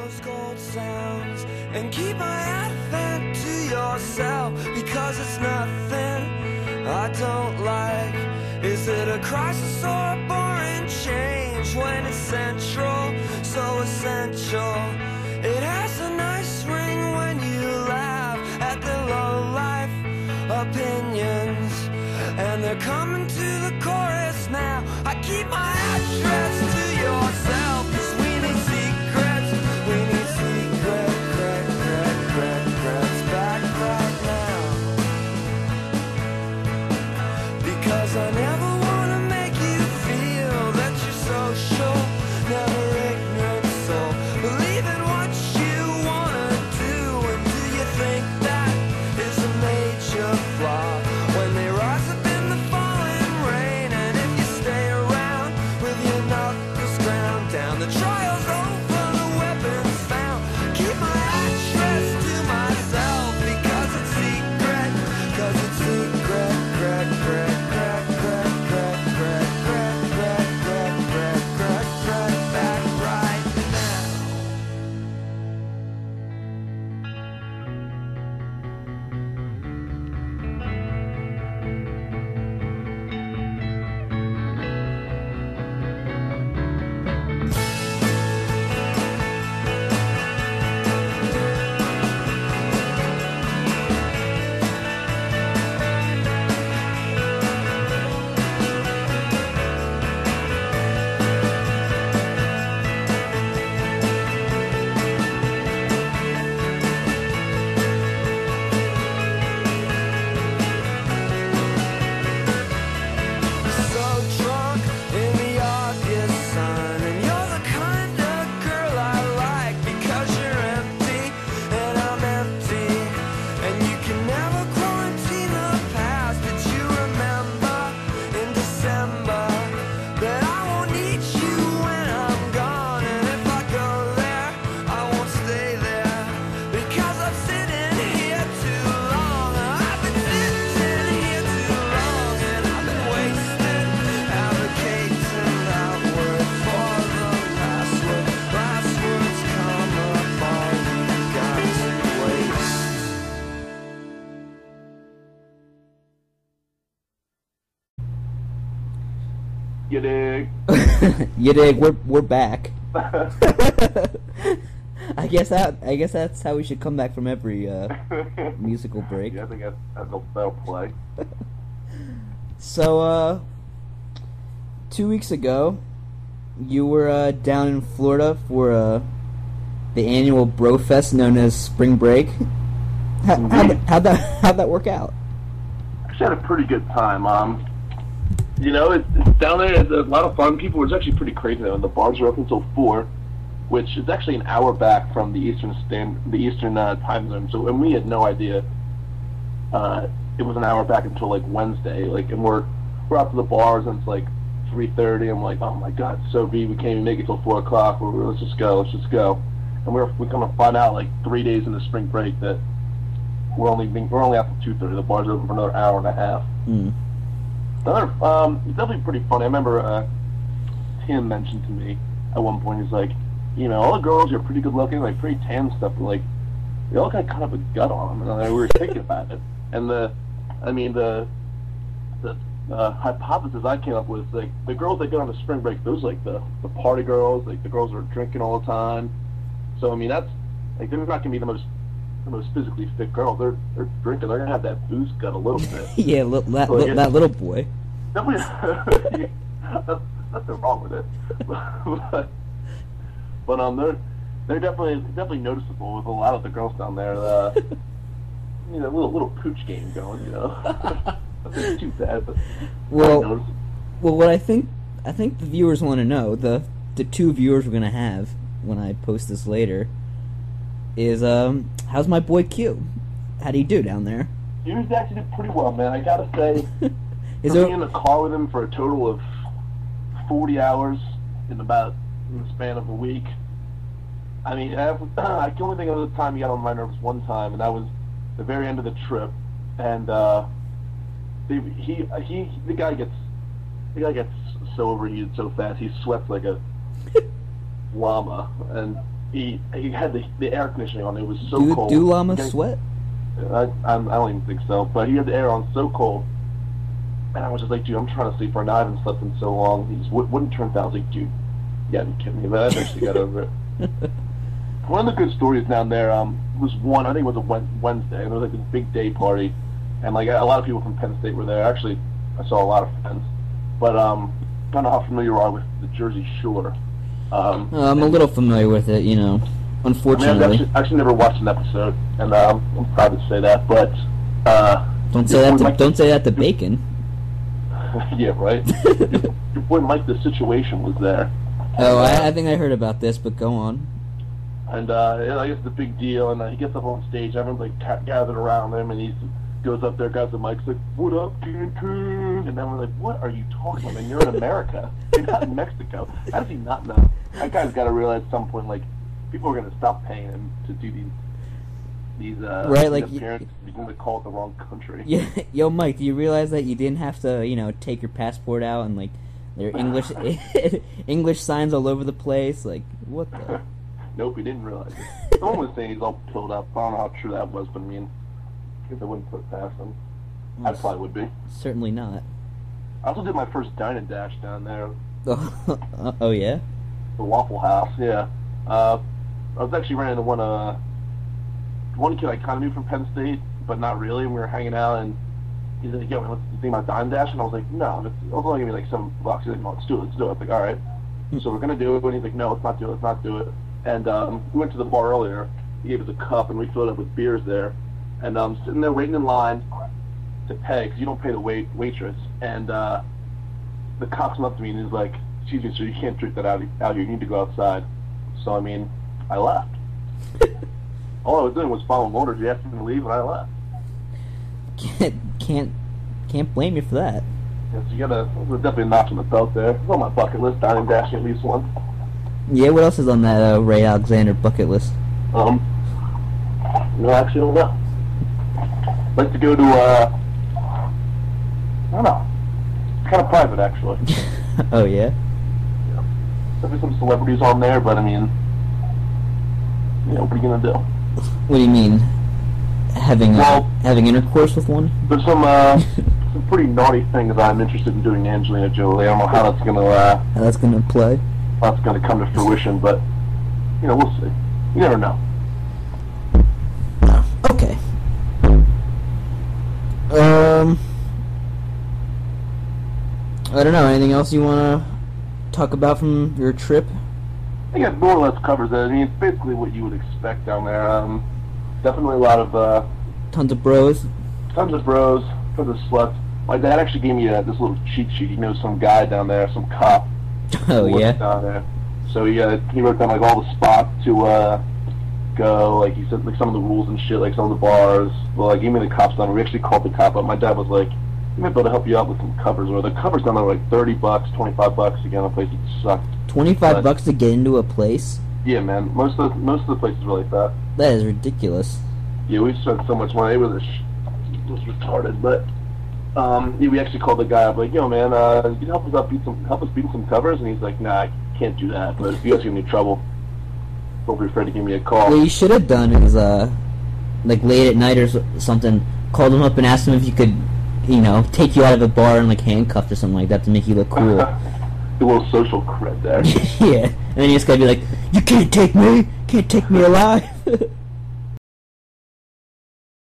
rose gold sounds and keep my advent to yourself, because it's nothing I don't like. Is it a crisis or a boring change when it's central, so essential? It has a nice ring when you laugh at the low-life opinions, and they're coming to the chorus now. I keep my address to yourself, 'cause we need secrets. We need secrets back right now. Because I never want to make you feel that you're social, never ignorant soul. Believe in what you want to do, and do you think that is a major flaw? When they rise up in the falling rain, and if you stay around with your knuckles ground down, the trial's over, the weapons found. Keep my address to myself, because it's secret, 'cause it's secret, back right now. So drunk in the August sun, and you're the kind of girl I like, because you're empty and I'm empty, and you can never quarantine the past. Did you remember in December that I won't need you when I'm gone? And if I go there, I won't stay there, because I'm sitting here too long. I've been sitting here too long, and I've been wasted advocating outward for the last word. Last words come up, all we got to waste. You dig? You dig? We're back. I guess that's how we should come back from every musical break. Yeah, I think that'll play. So, 2 weeks ago, you were down in Florida for the annual Bro Fest known as Spring Break. How'd that work out? Actually had a pretty good time. You know, it's down there. It's a lot of fun. People, it's actually pretty crazy though. The bars are open until 4, which is actually an hour back from the Eastern time zone. So, and we had no idea. It was an hour back until like Wednesday. Like, and we're out to the bars, and it's like 3:30. I'm like, oh my god, it's so beat. We can't even make it till 4 o'clock. Let's just go. And we're gonna find out like 3 days into spring break that we're only out till 2:30. The bars are open for another hour and a half. Mm. It's definitely pretty funny. I remember Tim mentioned to me at one point, he's like, you know, all the girls are pretty good looking, like pretty tan stuff, but like they all got kind of a gut on them. And we were thinking about it, and the hypothesis I came up with is like the girls that go on the spring break, those like the party girls, like the girls that are drinking all the time. So I mean, that's like they're not gonna be the most physically fit girls. They're drinking. They're gonna have that booze gut a little bit. Yeah, that little boy. Definitely, nothing wrong with it. but they're definitely noticeable with a lot of the girls down there. You know, little pooch game going. You know, nothing too bad, but well, what I think the viewers want to know, the 2 viewers we're gonna have when I post this later, is how's my boy Q? How'd he do down there? He was actually did pretty well, man. I gotta say, Is being in the car with him for a total of 40 hours in the span of a week. I mean, I can only think of the time he got on my nerves one time, and that was the very end of the trip. And the guy gets so overheated so fast. He sweats like a llama, and he had the air conditioning on. It was so Do cold. llamas sweat? I don't even think so. But he had the air on so cold. And I was just like, dude, I'm trying to sleep right now. I haven't slept in so long. He just wouldn't turn down. I was like, dude, you gotta be kidding me. But I eventually got over it. One of the good stories down there was one, I think it was a Wednesday, and there was like this big day party. And like a lot of people from Penn State were there. Actually, I saw a lot of friends. But I don't know how familiar you are with the Jersey Shore. I'm a little familiar with it, unfortunately. I mean, I've actually never watched an episode, and I'm proud to say that. But don't say that to Bacon. Yeah, right. Your boy Mike, the situation was there. Oh, I think I heard about this, but go on. And I guess the big deal, and he gets up on stage. Everyone's like gathered around him, and he goes up there, grabs the mic, like, "What up, Cancun?" And then we're like, "What are you talking about? You're in America. You're not in Mexico." How does he not know? That guy's got to realize at some point, like, people are going to stop paying him to do these right, like appearances. You're going to call it the wrong country. Yeah, yo, Mike, do you realize that you didn't have to, take your passport out and like there are English signs all over the place? Like, what the? Nope, he didn't realize it. Someone was saying he's all pilled up. I don't know how true that was, but I mean, I guess I wouldn't put it past him. I probably would be. Certainly not. I also did my first dine and dash down there. Oh yeah? The Waffle House, yeah. I was actually running into one kid I kind of knew from Penn State, but not really. And we were hanging out, and he's like, "Yo, man, let's think about dine and dash." And I was like, "No, it's only gonna be like $7." He's like, "No, let's do it. I was like, "All right." So we're gonna do it. And he's like, "No, let's not do it." And we went to the bar earlier. He gave us a cup, and we filled it up with beers there. And I'm sitting there waiting in line to pay, because you don't pay the waitress. And the cop comes up to me and he's like, "Excuse me, sir, you can't drink that out here. You need to go outside." So, I mean, I left. All I was doing was following orders. He asked me to leave, and I left. Can't blame you for that. Yeah, so you gotta, there's definitely a notch on the belt there. It's on my bucket list, dining and dashing at least once. Yeah, what else is on that Ray Alexander bucket list? No, I actually don't know. I'd like to go to, I don't know. It's kind of private, actually. Oh, yeah? Yeah. There'll be some celebrities on there, but I mean, what are you gonna do? What do you mean? Having intercourse with one? There's some pretty naughty things I'm interested in doing to Angelina Jolie. I don't know how that's gonna play. How that's gonna come to fruition, but we'll see. You never know. Okay. I don't know. Anything else you want to talk about from your trip? I think it more or less covers it. I mean, it's basically what you would expect down there. Definitely a lot of tons of bros. Tons of sluts. My dad actually gave me this little cheat sheet. He knows some guy down there, some cop. Oh yeah. Down there. So he wrote down like all the spots to go. Like he said, like some of the rules and shit, like some of the bars. Well, like gave me the cops number. We actually called the cop up. My dad was like, "We might be able to help you out with some covers." Or the covers down there were like $30, $25 to get in a place. It sucked. $25 to get into a place? Yeah, man. Most of the places were like that. That is ridiculous. Yeah, we spent so much money. It was retarded, but we actually called the guy up, like, "Yo, man, you can help us beat some covers?" And he's like, "Nah, I can't do that. But if you guys get in any trouble, don't be afraid to give me a call." What you should have done is, like late at night or something, called him up and asked him if you could, take you out of a bar and like handcuffed or something like that to make you look cool. A little social cred there. Yeah, and then you just gotta be like, "You can't take me alive."